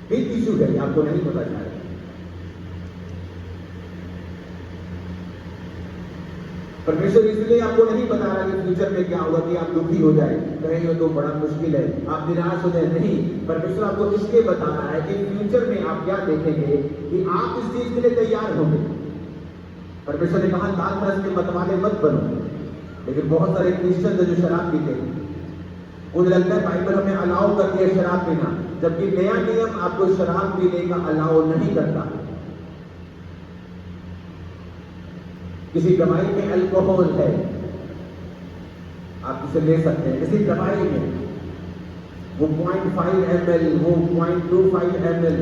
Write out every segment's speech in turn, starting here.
Big issue है, आपको नहीं पता शायद। परमेश्वर इसलिए आपको नहीं बता रहा कि फ्यूचर में क्या होगा कि आप दुखी हो जाए, कहें ये तो बड़ा मुश्किल है, आप निराश हो जाए। नहीं, परमेश्वर आपको इसलिए बता रहा है कि फ्यूचर में आप क्या देखेंगे कि आप इस चीज के लिए तैयार होंगे। परमेश्वर ने कहा दाखरस के मतवाले मत बनो, लेकिन बहुत सारे क्रिश्चियन जो शराब पीते हैं, उन्हें लगता है बाइबल हमें अलाउ करती है शराब पीना, जबकि नया नियम आपको शराब पीने का अलाउ नहीं करता। किसी दवाई में अल्कोहल है, आप इसे ले सकते हैं। किसी दवाई में वो 0.5 ml, वो 0.25 ml,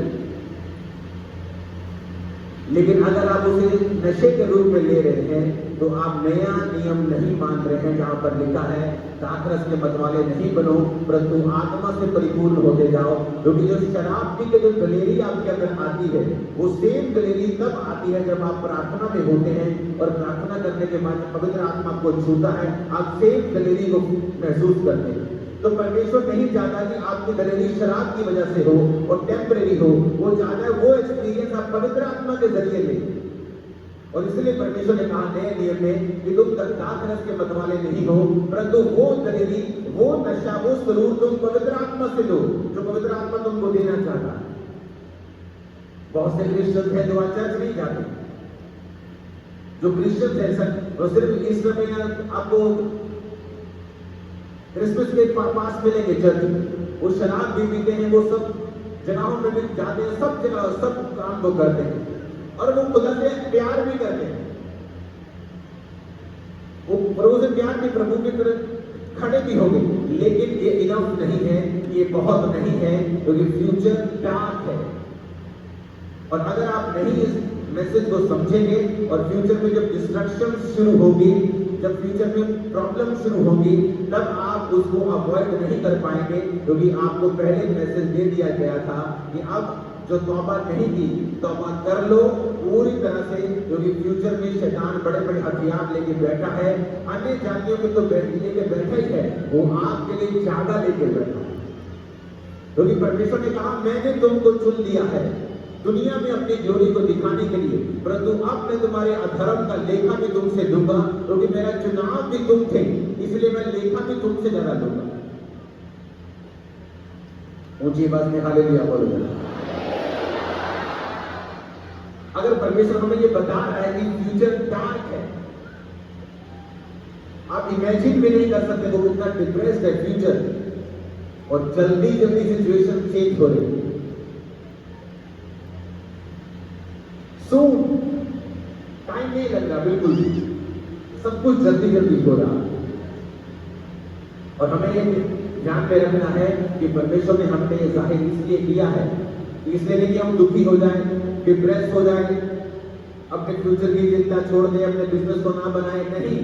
लेकिन अगर आप उसे नशे के रूप में ले रहे हैं तो आप नया नियम नहीं मान रहे हैं, जहां पर लिखा है दाखरस के मतवाले नहीं बनो, परंतु आत्मा से परिपूर्ण होते जाओ। क्योंकि जो शराब पी के जो दलेरी आपके अंदर आती है, वो सेम दलेरी तब आती है जब आप प्रार्थना में होते हैं और प्रार्थना करने के बाद पवित्र आत्मा को छूता है, आप सेम दलेरी को महसूस करते हैं। तो परमेश्वर नहीं चाहता कि आपकी दलेरी शराब की वजह से हो और टेम्परेरी हो, वो चाहता है वो एक्सपीरियंस आप पवित्र आत्मा के जरिए लें। और इसलिए परमेश्वर ने कहा नए नियम में कि तुम दाखरस के मतवाले नहीं हो, परंतु वो दलेरी, वो नशा, वो सुरूर तुम पवित्र आत्मा से लो, जो पवित्र आत्मा तुमको देना चाहता है। बहुत से क्रिश्चियन हैं जो चर्च नहीं जाते, जो क्रिश्चियन है सर, वो सिर्फ इस समय आपको क्रिसमस के पास मिलेंगे चर्च में, वो शराब भी पीते हैं, वो सब जगहों में भी जाते हैं, सब जगह सब काम को करते हैं और वो खुदा से प्यार भी करते हैं, वो प्रभु से प्यार भी, प्रभु की तरह खड़े भी होंगे, लेकिन ये इनफ नहीं है, ये बहुत नहीं है, क्योंकि फ्यूचर डार्क है। और अगर आप नहीं इस मैसेज को समझेंगे और फ्यूचर में जब डिस्ट्रक्शन शुरू होगी, जब फ्यूचर में प्रॉब्लम शुरू होगी, तब आप उसको अवॉइड नहीं कर पाएंगे। क्योंकि आपको पहले मैसेज दे दिया गया था कि अब जो तौबा नहीं की, तौबा कर लो पूरी तरह से, क्योंकि फ्यूचर में शैतान बड़े बड़े हथियार लेके बैठा है। अन्य जातियों के तो लेके बैठा ही है, वो आपके लिए ज्यादा लेके बैठा है। क्योंकि परमेश्वर ने कहा मैंने तुमको चुन लिया है दुनिया में अपनी ग्लोरी को दिखाने के लिए, परंतु अब मैं तुम्हारे अधर्म का लेखा भी तुमसे दूंगा, क्योंकि मेरा चुनाव भी तुम थे, इसलिए मैं लेखा भी तुमसे ज्यादा दूंगा। ऊंची बात में हालेलुया बोलो। अगर परमेश्वर हमें ये बता रहा है कि फ्यूचर डार्क है, आप इमेजिन भी नहीं कर सकते वो कितना डिप्रेस्ड है फ्यूचर, और जल्दी जल्दी सिचुएशन चेंज हो रही है। टाइम नहीं लग रहा, बिल्कुल सब कुछ जल्दी जल्दी हो रहा। और हमें ये ध्यान में रखना है कि परमेश्वर ने हमने ये जाहिर इसलिए किया है, इसलिए नहीं कि हम दुखी हो जाएं, डिप्रेस हो जाएं, अपने फ्यूचर की चिंता छोड़ दें, अपने बिजनेस को ना बनाए, नहीं।